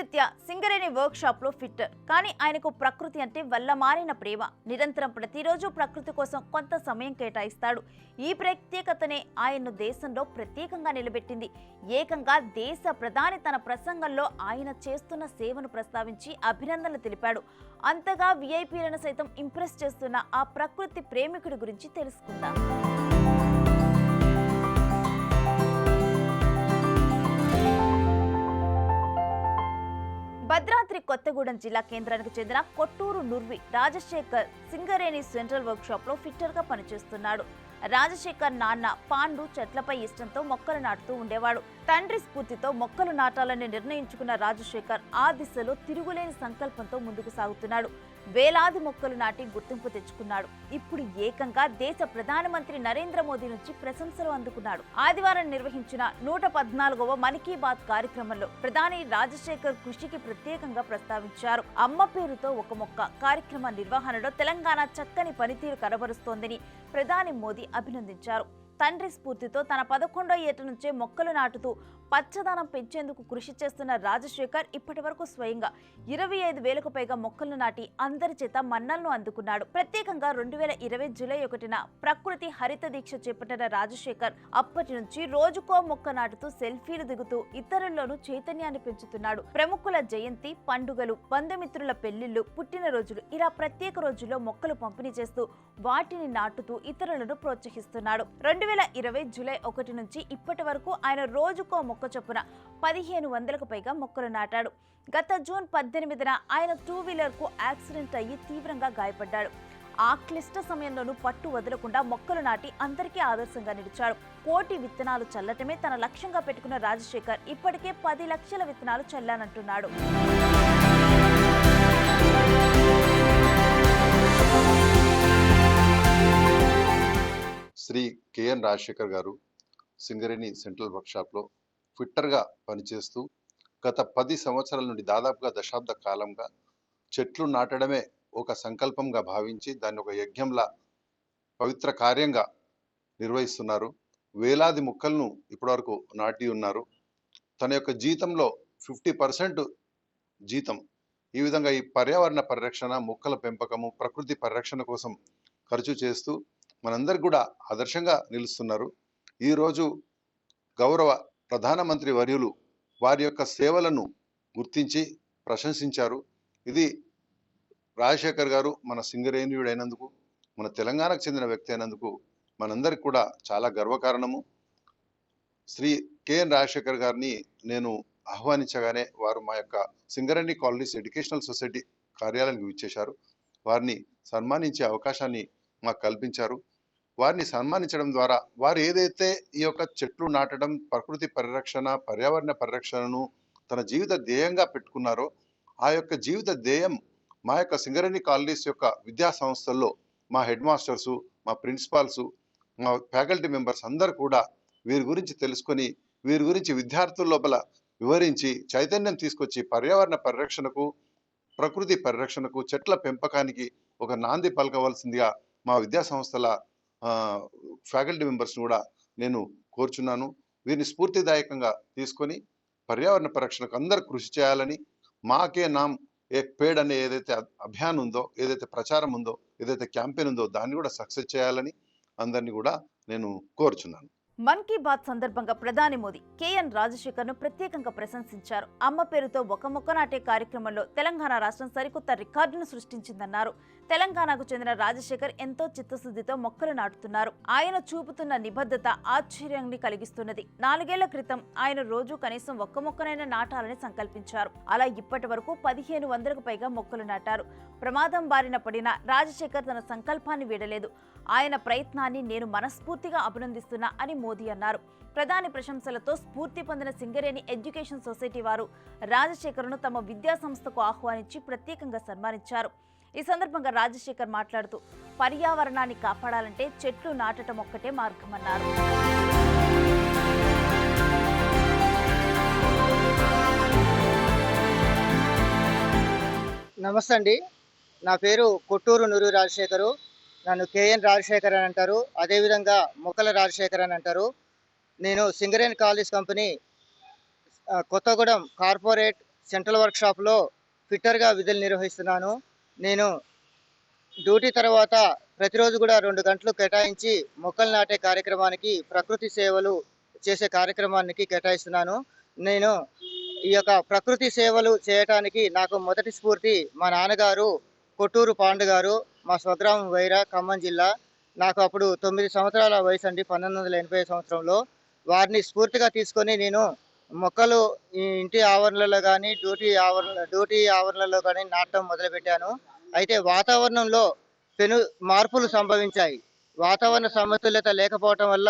వృత్తిరీత్యా Singareni work shop లో fitter. కానీ ఆయనకు ప్రకృతి అంటే వల్లమారిన ప్రేమ. నిరంతరం ప్రతిరోజు ప్రకృతి కోసం కొంత సమయం కేటాయిస్తాడు. ఈ ప్రత్యేకతనే ఆయన్ను దేశంలో ప్రత్యేకంగా నిలబెట్టింది. ఏకంగా దేశ ప్రధాని తన ప్రసంగంలో ఆయన చేస్తున్న సేవను ప్రస్తావించి అభినందనలు తెలిపాడు. అంతగా విఐపీలను సైతం ఇంప్రెస్ చేస్తున్న ఆ ప్రకృతి ప్రేమికుడి గురించి తెలుసుకుందాం. భద్రాద్రి కొత్తగూడెం జిల్లా కేంద్రానికి చెందిన Kottoor Nurvi Rajasekhar Singareni central work shop లో ఫిట్టర్ గా పనిచేస్తున్నాడు. రాజశేఖర్ నాన్న పాండు చెట్లపై ఇష్టంతో మొక్కలు నాటుతూ ఉండేవాడు. తండ్రి స్ఫూర్తితో మొక్కలు నాటాలని నిర్ణయించుకున్న రాజశేఖర్ ఆ దిశలో తిరుగులేని సంకల్పంతో ముందుకు సాగుతున్నాడు. వేలాది మొక్కలు నాటి గుర్తింపు తెచ్చుకున్నాడు. ఇప్పుడు ఏకంగా దేశ ప్రధానమంత్రి నరేంద్ర మోదీ నుంచి ప్రశంసలు అందుకున్నాడు. ఆదివారం నిర్వహించిన 114వ మన్ కీ బాత్ కార్యక్రమంలో ప్రధాని రాజశేఖర్ కృషికి ప్రత్యేకంగా ప్రస్తావించారు. అమ్మ పేరుతో ఒక మొక్క కార్యక్రమ నిర్వహణలో తెలంగాణ చక్కని పనితీరు కనబరుస్తోందని ప్రధాని మోదీ అభినందించారు. తండ్రి స్ఫూర్తితో తన 11వ ఏట నుంచే మొక్కలు నాటుతూ పచ్చదనం పెంచేందుకు కృషి చేస్తున్న రాజశేఖర్ ఇప్పటి వరకు స్వయంగా 25,000కు పైగా మొక్కలను నాటి అందరి చేత మన్నలను అందుకున్నాడు. ప్రత్యేకంగా 2020 జూలై 1న ప్రకృతి హరిత దీక్ష చేపట్టిన రాజశేఖర్ అప్పటి నుంచి రోజుకో మొక్క నాటుతూ సెల్ఫీలు దిగుతూ ఇతరుల్లోనూ చైతన్యాన్ని పెంచుతున్నాడు. ప్రముఖుల జయంతి, పండుగలు, బంధుమిత్రుల పెళ్లిళ్లు, పుట్టినరోజులు ఇలా ప్రత్యేక రోజుల్లో మొక్కలు పంపిణీ చేస్తూ వాటిని నాటుతూ ఇతరులను ప్రోత్సహిస్తున్నాడు. 2020 జూలై 1 నుంచి ఇప్పటి వరకు ఆయన రోజుకో మొక్క చొప్పున 1,500కు పైగా మొక్కలు నాటాడు. గత జూన్ 18న ఆయన 2 వీలర్కు యాక్సిడెంట్ అయ్యి తీవ్రంగా గాయపడ్డాడు. ఆ క్లిష్ట సమయంలోనూ పట్టు వదలకుండా మొక్కలు నాటి అందరికీ ఆదర్శంగా నిలిచాడు. 1 కోటి విత్తనాలు చల్లటమే తన లక్ష్యంగా పెట్టుకున్న రాజశేఖర్ ఇప్పటికే 10 లక్షల విత్తనాలు చల్లానంటున్నాడు. శ్రీ కెఎన్ రాజశేఖర్ గారు సింగరేణి సెంట్రల్ వర్క్షాప్లో ఫిట్టర్గా పనిచేస్తూ గత 10 సంవత్సరాల నుండి దాదాపుగా దశాబ్ద కాలంగా చెట్లు నాటడమే ఒక సంకల్పంగా భావించి దాన్ని ఒక యజ్ఞంలా పవిత్ర కార్యంగా నిర్వహిస్తున్నారు. వేలాది మొక్కలను ఇప్పటివరకు నాటి ఉన్నారు. తన యొక్క జీతంలో 50% జీతం ఈ విధంగా ఈ పర్యావరణ పరిరక్షణ, మొక్కల పెంపకము, ప్రకృతి పరిరక్షణ కోసం ఖర్చు చేస్తూ మనందరికి కూడా ఆదర్శంగా నిలుస్తున్నారు. ఈరోజు గౌరవ ప్రధానమంత్రి వర్యులు వారి యొక్క సేవలను గుర్తించి ప్రశంసించారు. ఇది రాజశేఖర్ గారు మన సింగరేణియుడు అయినందుకు, మన తెలంగాణకు చెందిన వ్యక్తి అయినందుకు మనందరికి కూడా చాలా గర్వకారణము. శ్రీ కెఎన్ రాజశేఖర్ గారిని నేను ఆహ్వానించగానే వారు మా యొక్క సింగరేణి కాలనీస్ ఎడ్యుకేషనల్ సొసైటీ కార్యాలయానికి విచ్చేశారు. వారిని సన్మానించే అవకాశాన్ని మాకు కల్పించారు. వారిని సన్మానించడం ద్వారా వారు ఏదైతే ఈ యొక్క చెట్లు నాటడం, ప్రకృతి పరిరక్షణ, పర్యావరణ పరిరక్షణను తన జీవిత ధ్యేయంగా పెట్టుకున్నారో ఆ యొక్క జీవిత ధ్యేయం మా యొక్క సింగరేణి కాలనీస్ యొక్క విద్యా సంస్థల్లో మా హెడ్ మాస్టర్సు, మా ప్రిన్సిపాల్సు, మా ఫ్యాకల్టీ మెంబర్స్ అందరూ కూడా వీరి గురించి తెలుసుకొని వీరి గురించి విద్యార్థుల లోపల వివరించి చైతన్యం తీసుకొచ్చి పర్యావరణ పరిరక్షణకు, ప్రకృతి పరిరక్షణకు, చెట్ల పెంపకానికి ఒక నాంది పలకవలసిందిగా మా విద్యా సంస్థల ఫ్యాకల్టీ మెంబర్స్ని కూడా నేను కోరుచున్నాను. వీరిని స్ఫూర్తిదాయకంగా తీసుకొని పర్యావరణ పరిరక్షణకు అందరూ కృషి చేయాలని, మాకే నామ్ ఏక్ పేడ్ అనే ఏదైతే అభియాన్ ఉందో, ఏదైతే ప్రచారం ఉందో, ఏదైతే క్యాంపెయిన్ ఉందో దాన్ని కూడా సక్సెస్ చేయాలని అందరినీ కూడా నేను కోరుచున్నాను. మన్ కీ బాత్ సందర్భంగా ప్రధాని మోదీ కెఎన్ రాజశేఖర్ ను ప్రత్యేకంగా ప్రశంసించారు. అమ్మ పేరుతో ఒక మొక్క నాటే కార్యక్రమంలో తెలంగాణ రాష్ట్రం సరికొత్త రికార్డును సృష్టించిందన్నారు. తెలంగాణకు చెందిన రాజశేఖర్ ఎంతో చిత్తశుద్ధితో మొక్కలు నాటుతున్నారు. ఆయన చూపుతున్న నిబద్ధత ఆశ్చర్యాన్ని కలిగిస్తున్నది. 4 ఏళ్ల క్రితం ఆయన రోజు కనీసం ఒక్క మొక్కనైనా నాటాలని సంకల్పించారు. అలా ఇప్పటి వరకు 1,500కు పైగా మొక్కలు నాటారు. ప్రమాదం బారిన పడిన రాజశేఖర్ తన సంకల్పాన్ని వీడలేదు. ఆయన ప్రయత్నాన్ని నేను మనస్ఫూర్తిగా అభినందిస్తున్నా అని మోదీ అన్నారు. ప్రధాని ప్రశంసలతో స్ఫూర్తి పొందిన సింగరేణి ఎడ్యుకేషన్ సొసైటీ వారు రాజశేఖర్ను తమ విద్యా సంస్థకు ఆహ్వానించి ప్రత్యేకంగా సన్మానించారు. ఈ సందర్భంగా రాజశేఖర్ మాట్లాడుతూ పర్యావరణాన్ని కాపాడాలంటే చెట్లు నాటడం ఒక్కటే మార్గమన్నారు. నమస్తే అండి, నా పేరు కొట్టూరు నురు రాజశేఖరు. నన్ను కేఎన్ రాజశేఖర్ అని అంటారు, అదేవిధంగా మొక్కల రాజశేఖర్ అని అంటారు. నేను Singareni collieries company Kothagudem corporate central వర్క్షాప్లో ఫిట్టర్గా విధులు నిర్వహిస్తున్నాను. నేను డ్యూటీ తర్వాత ప్రతిరోజు కూడా 2 గంటలు కేటాయించి మొక్కలు నాటే కార్యక్రమానికి, ప్రకృతి సేవలు చేసే కార్యక్రమానికి కేటాయిస్తున్నాను. నేను ఈ యొక్క ప్రకృతి సేవలు చేయటానికి నాకు మొదటి స్ఫూర్తి మా నాన్నగారు కొట్టూరు పాండు గారు, మా స్వగ్రామం వైరా, ఖమ్మం జిల్లా. నాకు అప్పుడు 9 సంవత్సరాల వయసు అండి, 1980 సంవత్సరంలో. వారిని స్ఫూర్తిగా తీసుకొని నేను మొక్కలు ఈ ఇంటి ఆవరణలో కానీ, డ్యూటీ ఆవరణలో కానీ నాటడం మొదలుపెట్టాను. అయితే వాతావరణంలో పెను మార్పులు సంభవించాయి. వాతావరణ సమతుల్యత లేకపోవటం వల్ల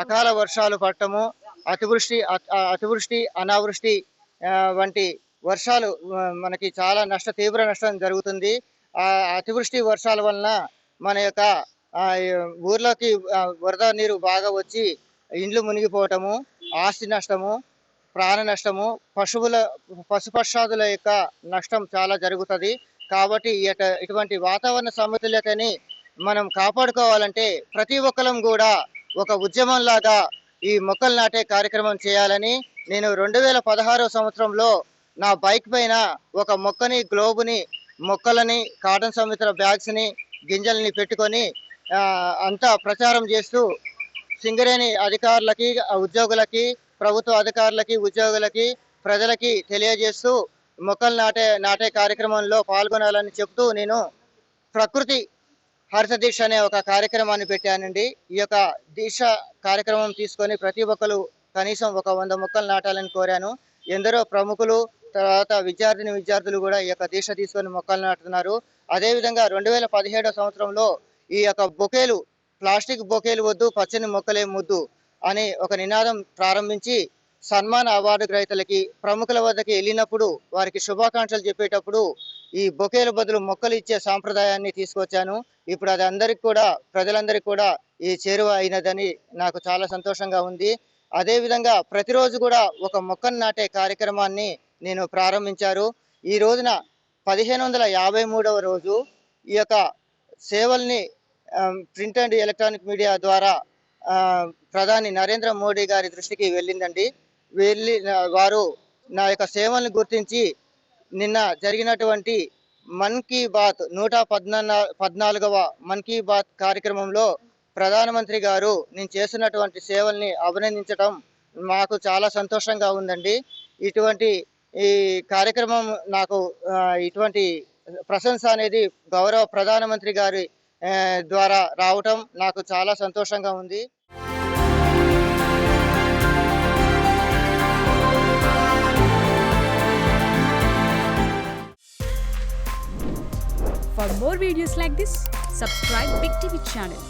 అకాల వర్షాలు పడటము, అతివృష్టి, అనావృష్టి వంటి వర్షాలు మనకి చాలా తీవ్ర నష్టం జరుగుతుంది. ఆ అతివృష్టి వర్షాల వలన మన యొక్క ఊర్లోకి వరద నీరు బాగా వచ్చి ఇండ్లు మునిగిపోవటము, ఆస్తి నష్టము, ప్రాణ నష్టము, పశుపక్షాదుల యొక్క నష్టం చాలా జరుగుతుంది. కాబట్టి ఇటువంటి వాతావరణ సమతుల్యతని మనం కాపాడుకోవాలంటే ప్రతి ఒక్కరం కూడా ఒక ఉద్యమంలాగా ఈ మొక్కలు నాటే కార్యక్రమం చేయాలని నేను 2016 సంవత్సరంలో నా బైక్ పైన ఒక మొక్కని, గ్లోబుని, మొక్కలని, కాటన్ సమిత్ర బ్యాగ్స్ని, గింజల్ని పెట్టుకొని అంతా ప్రచారం చేస్తూ సింగరేణి అధికారులకి, ఉద్యోగులకి, ప్రభుత్వ అధికారులకి, ఉద్యోగులకి, ప్రజలకి తెలియజేస్తూ మొక్కలు నాటే కార్యక్రమంలో పాల్గొనాలని చెప్తూ నేను ప్రకృతి హరిత దీక్ష అనే ఒక కార్యక్రమాన్ని పెట్టానండి. ఈ యొక్క దీక్ష కార్యక్రమం తీసుకొని ప్రతి ఒక్కరు కనీసం ఒక 100 మొక్కలు నాటాలని కోరాను. ఎందరో ప్రముఖులు, తర్వాత విద్యార్థులు కూడా ఈ యొక్క దీక్ష తీసుకొని మొక్కలు నాటుతున్నారు. అదేవిధంగా 2017 సంవత్సరంలో ఈ యొక్క ప్లాస్టిక్ బొకేలు వద్దు, పచ్చని మొక్కలే ముద్దు అని ఒక నినాదం ప్రారంభించి సన్మాన అవార్డు గ్రహీతలకి, ప్రముఖుల వద్దకి వెళ్ళినప్పుడు వారికి శుభాకాంక్షలు చెప్పేటప్పుడు ఈ బొకేల బదులు మొక్కలు ఇచ్చే సాంప్రదాయాన్ని తీసుకొచ్చాను. ఇప్పుడు అది ప్రజలందరికీ కూడా ఈ చేరువ అయినదని నాకు చాలా సంతోషంగా ఉంది. అదేవిధంగా ప్రతిరోజు కూడా ఒక మొక్కను నాటే కార్యక్రమాన్ని నేను ప్రారంభించారు. ఈ రోజున 1553వ రోజు ఈ యొక్క సేవల్ని ప్రింట్ అండ్ ఎలక్ట్రానిక్ మీడియా ద్వారా ప్రధాని నరేంద్ర మోడీ గారి దృష్టికి వెళ్ళిందండి. వారు నా యొక్క సేవల్ని గుర్తించి నిన్న జరిగినటువంటి మన్ కీ బాత్ 114వ మన్ కీ బాత్ కార్యక్రమంలో ప్రధానమంత్రి గారు నేను చేస్తున్నటువంటి సేవల్ని అభినందించడం మాకు చాలా సంతోషంగా ఉందండి. ఇటువంటి ఈ కార్యక్రమం నాకు ఇటువంటి ప్రశంస అనేది గౌరవ ప్రధానమంత్రి గారి ద్వారా రావటం నాకు చాలా సంతోషంగా ఉంది. For more videos like this, subscribe Big TV channel.